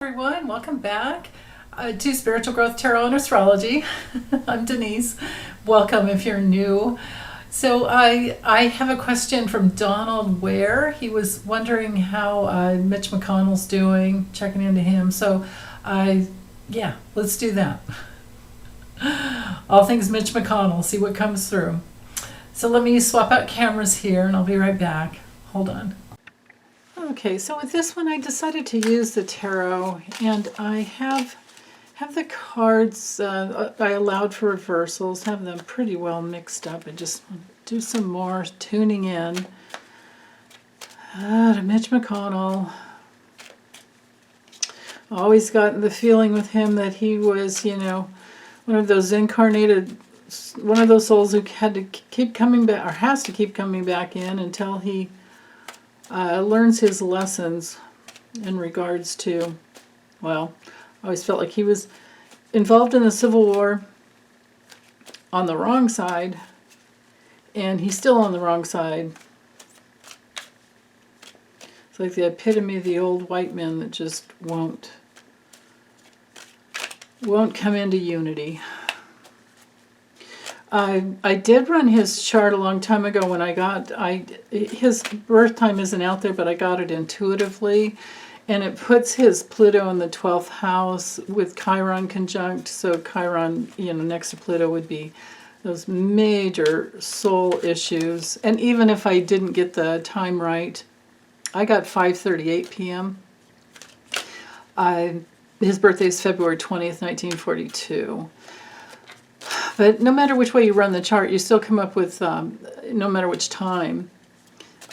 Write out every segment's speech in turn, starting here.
Everyone, welcome back to Spiritual Growth Tarot and Astrology. I'm Denise. Welcome if you're new. So I have a question from Donald Ware. He was wondering how Mitch McConnell's doing, checking into him. So let's do that. All things Mitch McConnell, see what comes through. So let me swap out cameras here and I'll be right back. Hold on. Okay, so with this one I decided to use the tarot, and I have the cards, I allowed for reversals, have them pretty well mixed up, and just do some more tuning in to Mitch McConnell. Always gotten the feeling with him that he was, one of those one of those souls who had to keep coming back, or has to keep coming back in until he learns his lessons in regards to, I always felt like he was involved in the Civil War on the wrong side, and he's still on the wrong side. It's like the epitome of the old white men that just won't come into unity. I did run his chart a long time ago when his birth time isn't out there, but I got it intuitively, and it puts his Pluto in the 12th house with Chiron conjunct. So Chiron, next to Pluto would be those major soul issues. And even if I didn't get the time right, I got 5:38 p.m. His birthday is February 20th, 1942. But no matter which way you run the chart, you still come up with, no matter which time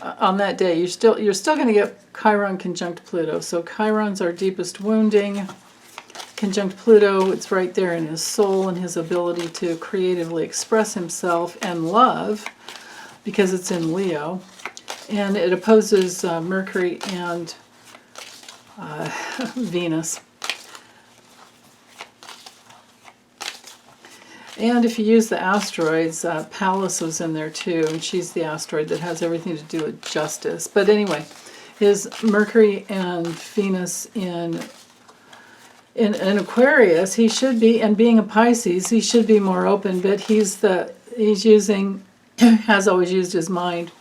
on that day, you're still going to get Chiron conjunct Pluto. So Chiron's our deepest wounding. Conjunct Pluto, it's right there in his soul and his ability to creatively express himself and love, because it's in Leo. And it opposes Mercury and Venus. And if you use the asteroids, Pallas was in there too, and she's the asteroid that has everything to do with justice. But anyway, his Mercury and Venus in Aquarius, he should be, and being a Pisces, he should be more open, but has always used his mind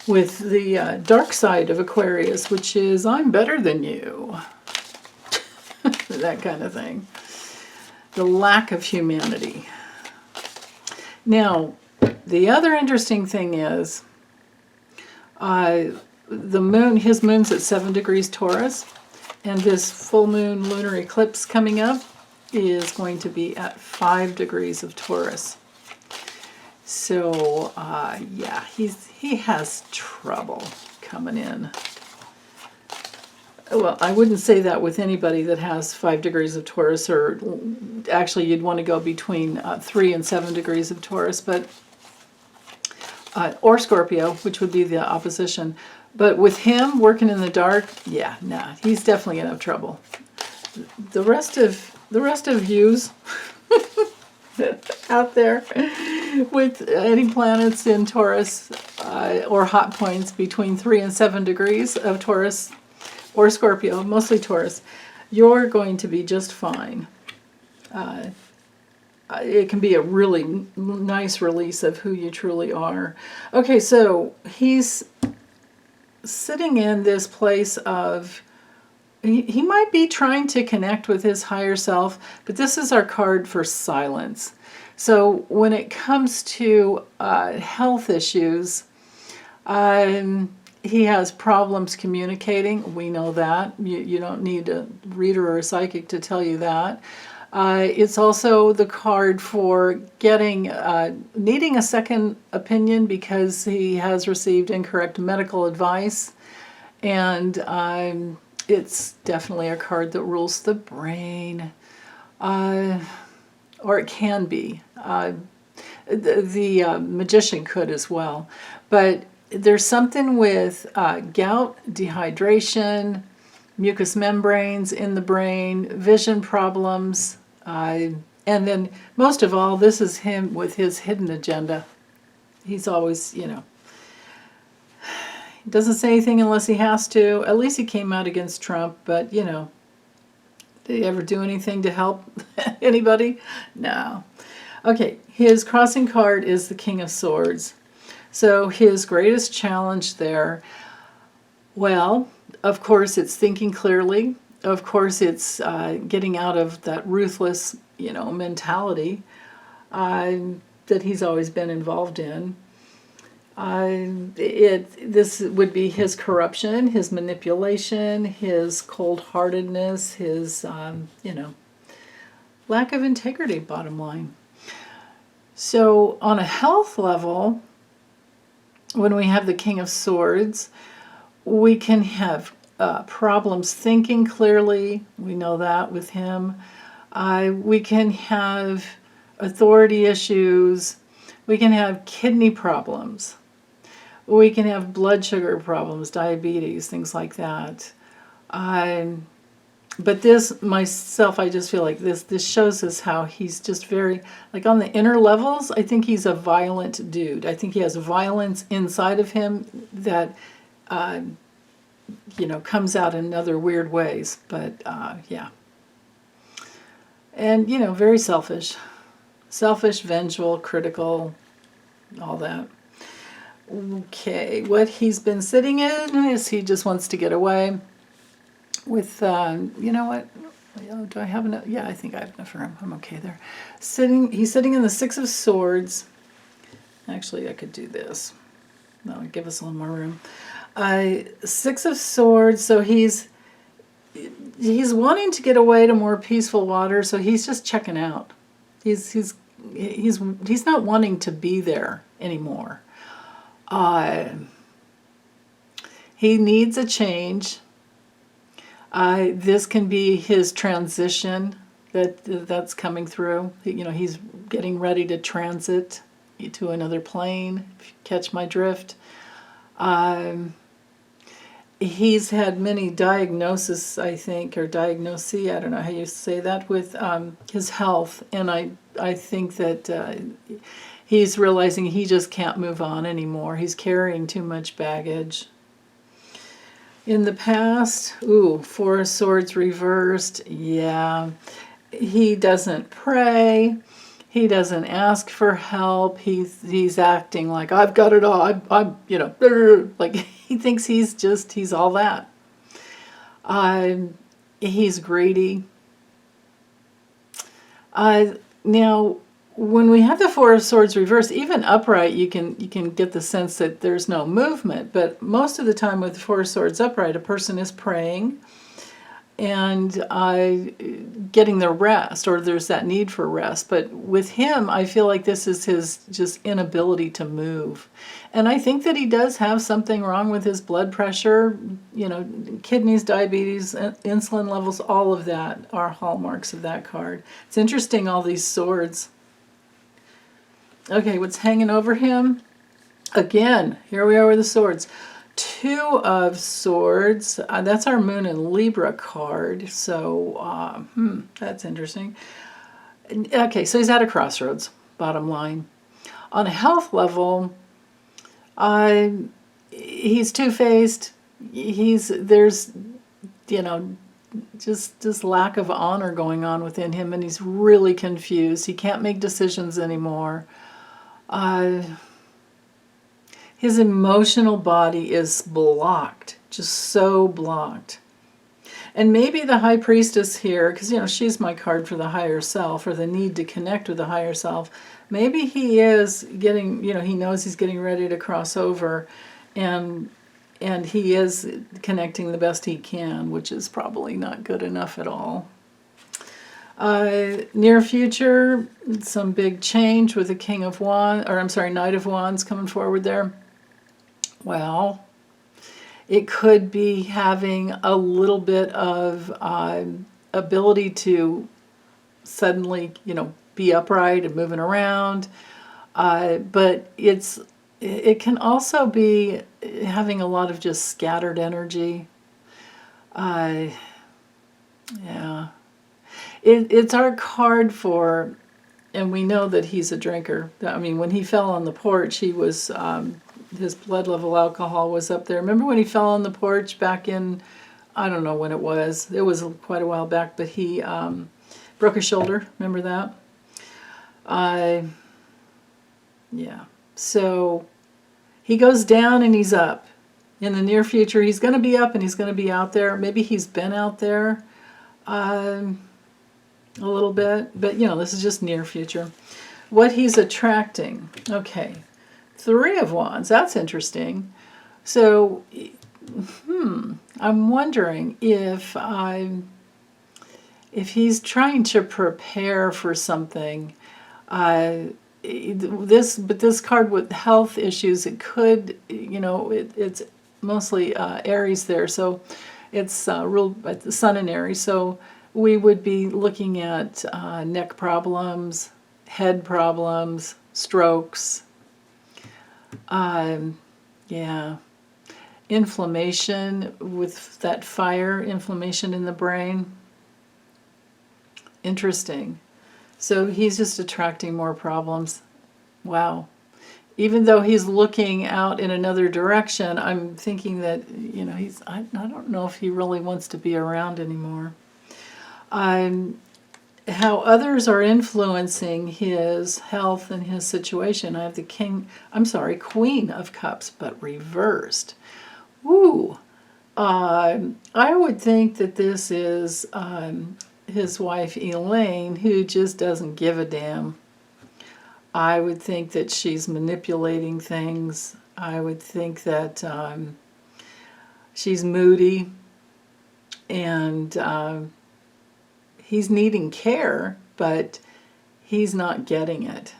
with the dark side of Aquarius, which is, I'm better than you. That kind of thing. The lack of humanity. Now, the other interesting thing is the moon, his moon's at 7 degrees Taurus, and this full moon lunar eclipse coming up is going to be at 5 degrees of Taurus. So, he has trouble coming in. Well, I wouldn't say that with anybody that has 5 degrees of Taurus, or actually you'd want to go between 3 and 7 degrees of Taurus, but or Scorpio, which would be the opposition. But with him working in the dark, he's definitely gonna have trouble. The rest of yous out there with any planets in Taurus or hot points between 3 and 7 degrees of Taurus or Scorpio, mostly Taurus, you're going to be just fine. It can be a really nice release of who you truly are. Okay, so he's sitting in this place of, he might be trying to connect with his higher self, but this is our card for silence. So when it comes to health issues, he has problems communicating. We know that. You don't need a reader or a psychic to tell you that. It's also the card for needing a second opinion because he has received incorrect medical advice. And it's definitely a card that rules the brain. Or it can be. The magician could as well. But there's something with gout, dehydration, mucous membranes in the brain, vision problems, and then most of all, this is him with his hidden agenda. He's always, doesn't say anything unless he has to. At least he came out against Trump, but you know, did he ever do anything to help anybody? No. Okay, his crossing card is the King of Swords. So his greatest challenge there, well, of course it's thinking clearly. Of course it's getting out of that ruthless, you know, mentality that he's always been involved in. This would be his corruption, his manipulation, his cold-heartedness, his, you know, lack of integrity, bottom line. So on a health level, when we have the King of Swords, we can have problems thinking clearly. We know that with him. We can have authority issues. We can have kidney problems. We can have blood sugar problems, diabetes, things like that. But this, myself, I just feel like this shows us how he's just very, like on the inner levels, I think he's a violent dude. I think he has violence inside of him that, you know, comes out in other weird ways. But, yeah. And, you know, very selfish. Selfish, vengeful, critical, all that. Okay, what he's been sitting in is he just wants to get away with, you know what, do I have enough? Yeah, I think I have enough room. I'm okay there. He's sitting in the Six of Swords. Actually, I could do this. That would give us a little more room. Six of Swords, so he's wanting to get away to more peaceful water, so he's just checking out. He's not wanting to be there anymore. He needs a change. This can be his transition that's coming through. You know, he's getting ready to transit to another plane, if you catch my drift. He's had many diagnoses, I think, or diagnoses, I don't know how you say that, with his health. And I think that he's realizing he just can't move on anymore. He's carrying too much baggage. In the past, Four of Swords reversed, yeah. He doesn't pray. He doesn't ask for help. He's acting like, I've got it all. I'm you know, like he thinks he's all that. He's greedy. Now, when we have the Four of Swords reversed, even upright, you can get the sense that there's no movement. But most of the time with the Four of Swords upright, a person is praying and getting their rest, or there's that need for rest. But with him, I feel like this is his just inability to move. And I think that he does have something wrong with his blood pressure, you know, kidneys, diabetes, insulin levels, all of that are hallmarks of that card. It's interesting, all these swords. Okay, what's hanging over him? Again, here we are with the swords. Two of Swords. That's our Moon in Libra card. So, that's interesting. Okay, so he's at a crossroads, bottom line. On a health level, he's two-faced. There's, you know, just lack of honor going on within him, and he's really confused. He can't make decisions anymore. His emotional body is blocked, just so blocked. And maybe the High Priestess here, because, you know, she's my card for the higher self, or the need to connect with the higher self. Maybe he is getting, you know, he knows he's getting ready to cross over, and he is connecting the best he can, which is probably not good enough at all. Near future, some big change with the King of Wands, or I'm sorry, Knight of Wands coming forward there. Well, it could be having a little bit of ability to suddenly, you know, be upright and moving around. But it can also be having a lot of just scattered energy. Yeah. It's our card for, and we know that he's a drinker. I mean, when he fell on the porch, he was his blood level alcohol was up there. Remember when he fell on the porch back in, I don't know when it was quite a while back, but he broke his shoulder. Remember that? Yeah. So he goes down and he's up. In the near future, he's going to be up and he's going to be out there. Maybe he's been out there a little bit, but this is just near future. What he's attracting. Okay. 3 of Wands. That's interesting. So, I'm wondering if he's trying to prepare for something. This card with health issues, it could, it's mostly Aries there, so it's ruled by the Sun in Aries. So we would be looking at neck problems, head problems, strokes, inflammation with that fire, inflammation in the brain. Interesting. So he's just attracting more problems. Wow. Even though he's looking out in another direction, I'm thinking that, I don't know if he really wants to be around anymore. How others are influencing his health and his situation. I have the Queen of Cups, but reversed. Ooh. I would think that this is his wife Elaine, who just doesn't give a damn. I would think that she's manipulating things. I would think that she's moody, and he's needing care, but he's not getting it.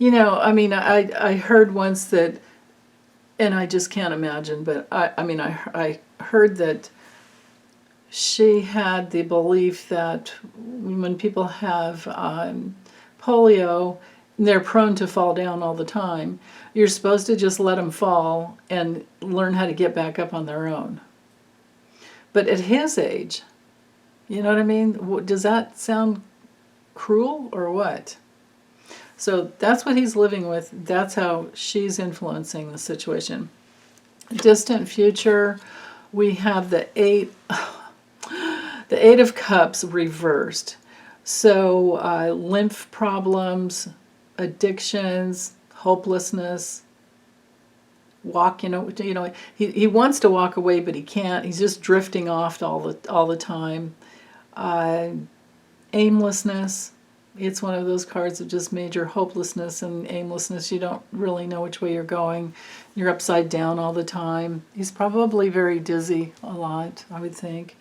I heard once that, and I just can't imagine, but I heard that she had the belief that when people have polio, they're prone to fall down all the time. You're supposed to just let them fall and learn how to get back up on their own. But at his age, you know what I mean? Does that sound cruel or what? So that's what he's living with. That's how she's influencing the situation. Distant future, we have the 8 of Cups reversed. So lymph problems, addictions, hopelessness, he wants to walk away, but he can't. He's just drifting off all the time. Aimlessness. It's one of those cards of just major hopelessness and aimlessness. You don't really know which way you're going. You're upside down all the time. He's probably very dizzy a lot, I would think.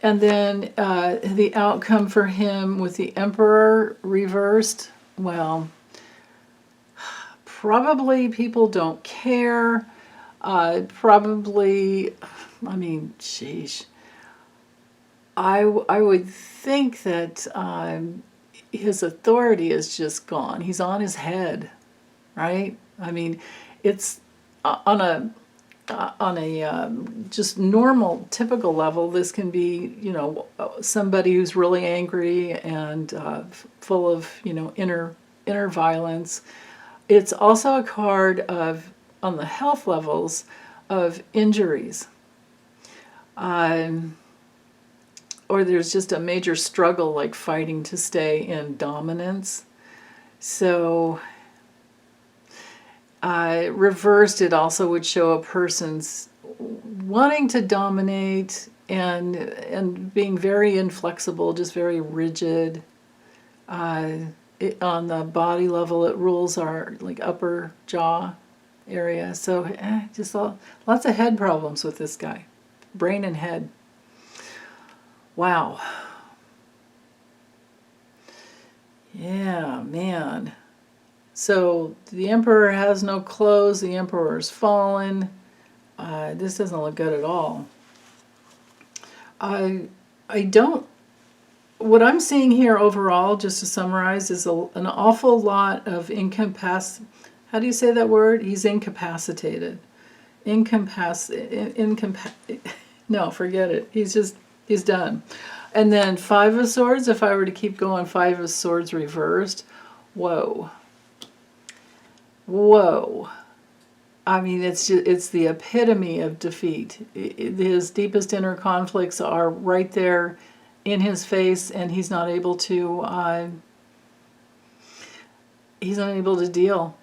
And then the outcome for him with the Emperor reversed, well, probably people don't care. Sheesh. I would think that his authority is just gone. He's on his head, right? It's on a just normal, typical level. This can be, somebody who's really angry and full of, inner violence. It's also a card of, on the health levels, of injuries. Or there's just a major struggle, like fighting to stay in dominance. So reversed, it also would show a person's wanting to dominate and being very inflexible, just very rigid. On the body level, it rules our upper jaw area. So just lots of head problems with this guy, brain and head. Wow. Yeah, man. So the Emperor has no clothes. The Emperor's fallen. This doesn't look good at all. I don't. What I'm seeing here overall, just to summarize, is an awful lot of How do you say that word? He's incapacitated. No, forget it. He's done. And then 5 of Swords, if I were to keep going, 5 of Swords reversed. Whoa. I mean, it's the epitome of defeat. His deepest inner conflicts are right there in his face, and he's not able to deal.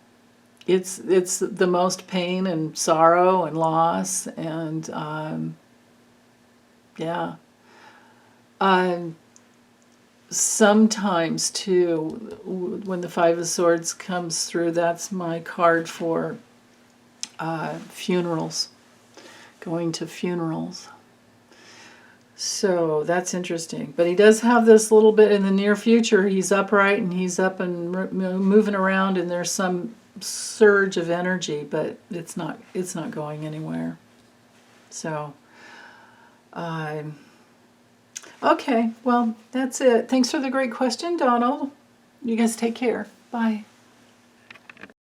It's the most pain and sorrow and loss, and yeah. Sometimes too, when the Five of Swords comes through, that's my card for funerals, going to funerals. So that's interesting. But he does have this little bit in the near future. He's upright and he's up and moving around, and there's some surge of energy, but it's not going anywhere. So, okay, well, that's it. Thanks for the great question, Donald. You guys take care. Bye.